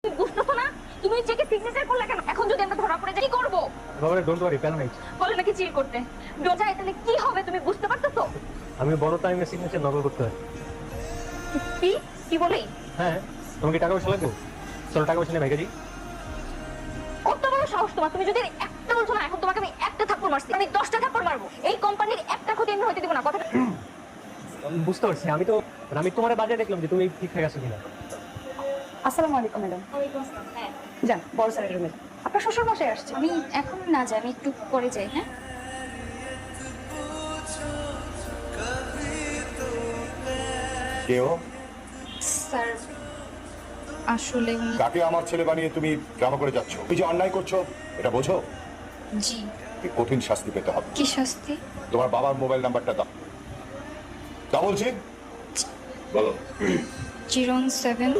তুমি বুঝতেছো না? তুমি চেকে সিগনেচার করলে কেন? এখন যদি আমরা ধরা পড়ে যাই কি করব? বাবা ডোন্ট ওয়ারি, প্ল্যান নাই। বলে নাকি চিল করতে। ডোজা তাহলে কি হবে তুমি বুঝতে পারতেছো? আমি বড় টাইমে সিগনেচার নকল করতে হয়। কি কি বলেই? হ্যাঁ, তোমাকে টাকা পয়সা লাগবে? চলো টাকা পয়সা নেই ভাইকাজি। কত বড় সাহস তোমার! তুমি যদি একটা বলছো না, এখন তোমাকে আমি একটা থাপ্পড় মারছি, আমি 10টা থাপ্পড় মারবো। এই কোম্পানির একটা ক্ষতি আমি হতে দিব না, কথাটা বুঝতে পারছি। আমি তোমার বাজারে দেখলাম যে তুমি ঠিকঠাক আছো কিনা। আসসালামু আলাইকুম ম্যাডাম। হ্যাঁ। যান বড় স্যারের রুমে। আপনার শ্বশুর মশাই আসছে। আমি এখন না যাই, আমি একটু পরে যাই। হ্যাঁ, কেউ স্যার আসলে কাকে আমার ছেলে বানিয়ে তুমি ড্রামা করে যাচ্ছ? এই যে অন্যায় করছো এটা বোঝো? জি। এই কঠিন শাস্তি পেতে হবে। কি শাস্তি? তোমার বাবার মোবাইল নাম্বারটা দাও। দাও বলছি। বলো। 017